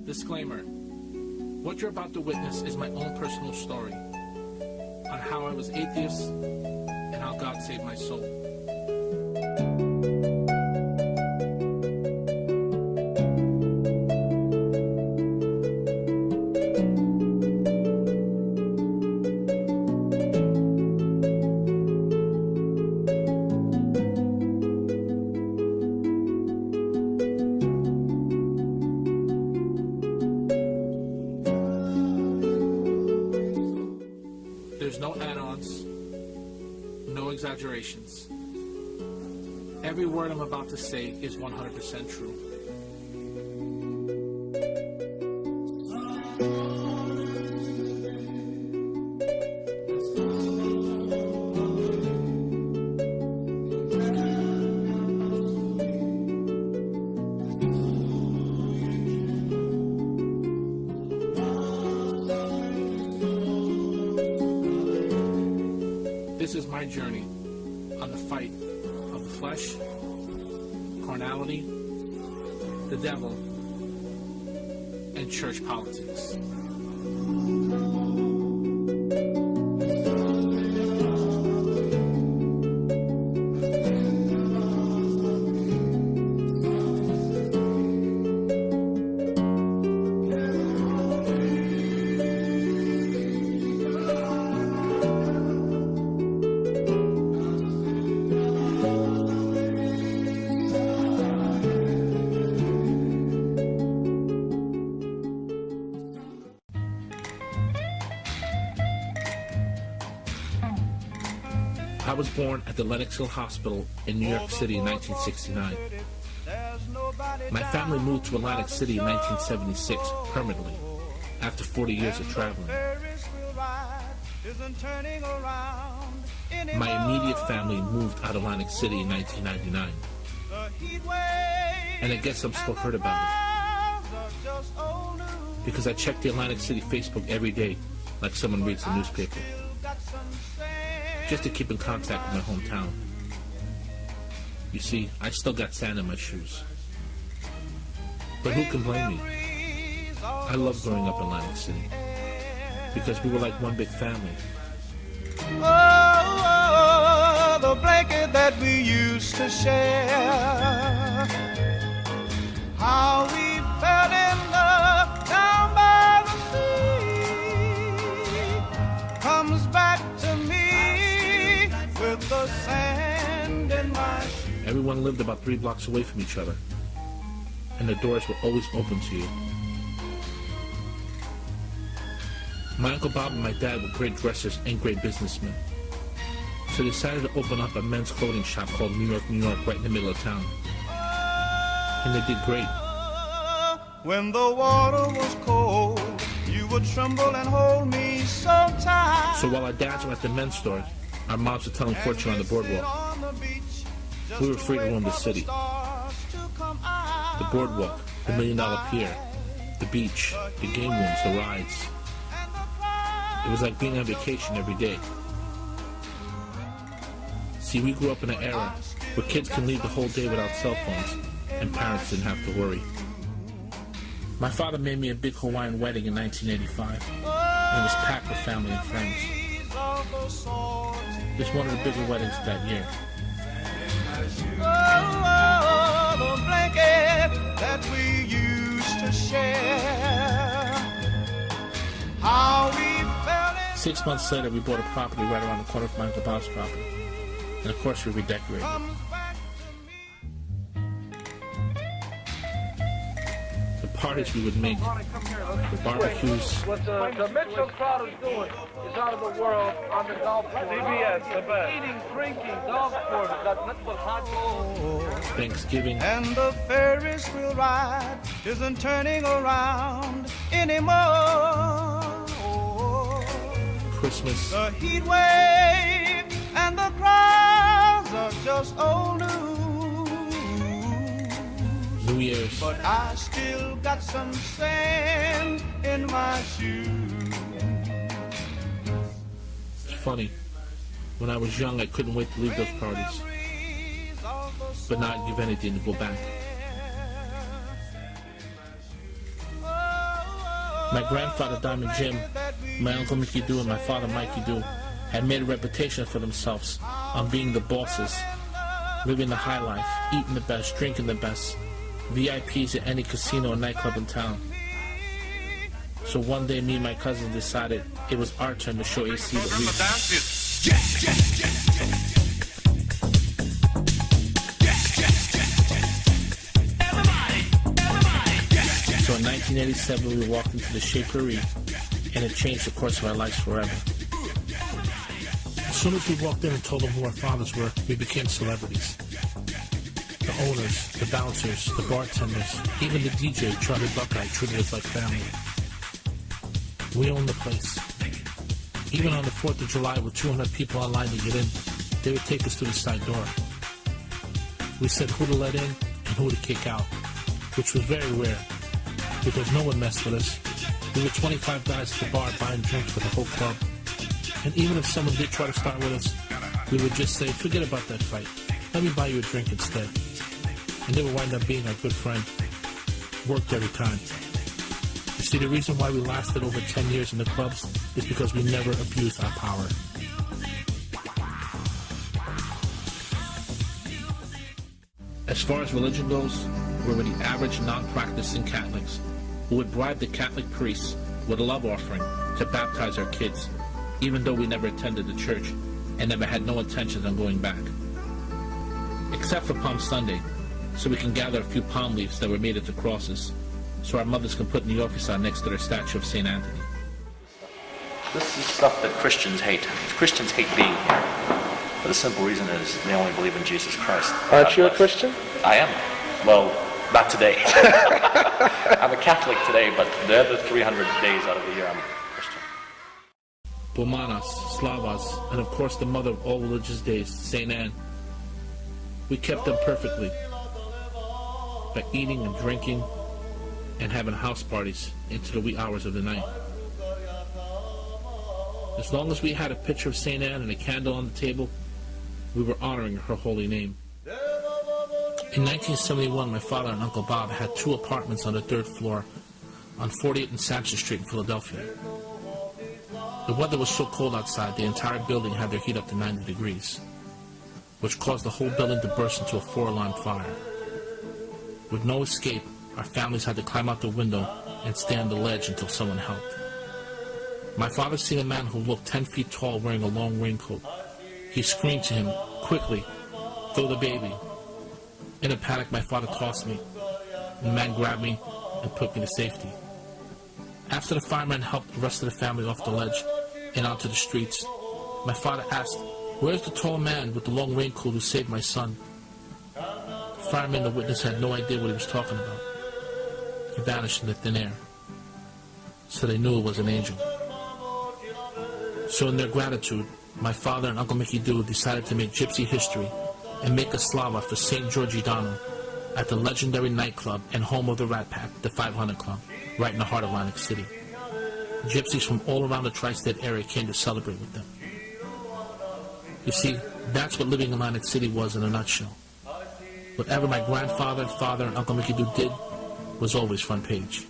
Disclaimer. What you're about to witness is my own personal story on how I was atheist and how God saved my soul. There's no add-ons, no exaggerations. Every word I'm about to say is 100% true. This is my journey on the fight of the flesh, carnality, the devil, and church politics. I was born at the Lenox Hill Hospital in New York City in 1969. My family moved to Atlantic City in 1976 permanently, after 40 years of traveling. My immediate family moved out of Atlantic City in 1999. And I guess I'm still hurt about it, because I check the Atlantic City Facebook every day, like someone reads the newspaper, just to keep in contact with my hometown. You see, I still got sand in my shoes. But who can blame me? I loved growing up in Atlantic City, because we were like one big family. Oh, the blanket that we used to share, how we fell in love down by the sea, comes back to me with the sand in my shoes. Everyone lived about 3 blocks away from each other, and the doors were always open to you. My Uncle Bob and my dad were great dressers and great businessmen, so they decided to open up a men's clothing shop called New York, New York, right in the middle of town. And they did great. When the water was cold, you would tremble and hold me so tight. So while our dads were at the men's store, our moms were telling fortune on the boardwalk. We were free to roam the city. The boardwalk, the $1 Million Pier, the beach, the game rooms, the rides. It was like being on vacation every day. See, we grew up in an era where kids can leave the whole day without cell phones, and parents didn't have to worry. My father made me a big Hawaiian wedding in 1985, and it was packed with family and friends. It was one of the bigger weddings of that year. Oh, the blanket that we used to share, how we fell in. 6 months later, we bought a property right around the corner from my Uncle Bob's property. And of course, we redecorated it. The parties we would make, the barbecues. What the Mitchell crowd is doing is out of the world on the golf course. CBS, the best. Eating, drinking, golf course. Got nothing but hot. Thanksgiving. And the Ferris wheel ride isn't turning around anymore. Christmas. The heat wave and the crowds are just old news. New Year's. But I still got some sand in my shoes. It's funny. When I was young, I couldn't wait to leave those parties. But not give anything to go back. My grandfather Diamond Jim, my uncle Mickey Doo, and my father Mikey Doo had made a reputation for themselves on being the bosses, living the high life, eating the best, drinking the best, VIPs at any casino or nightclub in town. So one day me and my cousin decided it was our turn to show AC what we So in 1987 we walked into the Chez Paris, and it changed the course of our lives forever. As soon as we walked in and told them who our fathers were, we became celebrities. The owners, the bouncers, the bartenders, even the DJ, Charlie Buckeye, treated us like family. We owned the place. Even on the 4th of July with 200 people online to get in, they would take us to the side door. We said who to let in and who to kick out, which was very rare, because no one messed with us. We were 25 guys at the bar buying drinks for the whole club. And even if someone did try to start with us, we would just say, forget about that fight. Let me buy you a drink instead. And they would wind up being our good friend. Worked every time. You see, the reason why we lasted over 10 years in the clubs is because we never abused our power. As far as religion goes, we were the average non-practicing Catholics who would bribe the Catholic priests with a love offering to baptize our kids, even though we never attended the church and never had no intentions on going back. Except for Palm Sunday, so we can gather a few palm leaves that were made into crosses, so our mothers can put in the office next to their statue of St. Anthony. This is stuff that Christians hate. Christians hate being here. For the simple reason is they only believe in Jesus Christ. Aren't you a Christian? I am. Well, not today. I'm a Catholic today, but the other 300 days out of the year I'm a Christian. Bomanas, Slavas, and of course the mother of all religious days, St. Anne. We kept them perfectly by eating and drinking and having house parties into the wee hours of the night. As long as we had a picture of St. Anne and a candle on the table, we were honoring her holy name. In 1971, my father and Uncle Bob had 2 apartments on the 3rd floor on 48th and Sampson Street in Philadelphia. The weather was so cold outside, the entire building had their heat up to 90 degrees, which caused the whole building to burst into a 4-alarm fire. With no escape, our families had to climb out the window and stay on the ledge until someone helped. My father seen a man who looked 10 feet tall wearing a long raincoat. He screamed to him, quickly, throw the baby. In a panic, my father tossed me. The man grabbed me and put me to safety. After the firemen helped the rest of the family off the ledge and onto the streets, my father asked, where's the tall man with the long raincoat who saved my son? The fireman and the witness had no idea what he was talking about. He vanished in the thin air. So they knew it was an angel. So in their gratitude, my father and Uncle Mickey Doo decided to make gypsy history and make a slava for St. Giorgidano at the legendary nightclub and home of the Rat Pack, the 500 Club, right in the heart of Atlantic City. Gypsies from all around the tri-state area came to celebrate with them. You see, that's what living in Atlantic City was in a nutshell. Whatever my grandfather, father, and Uncle Mickey Doo did was always front page.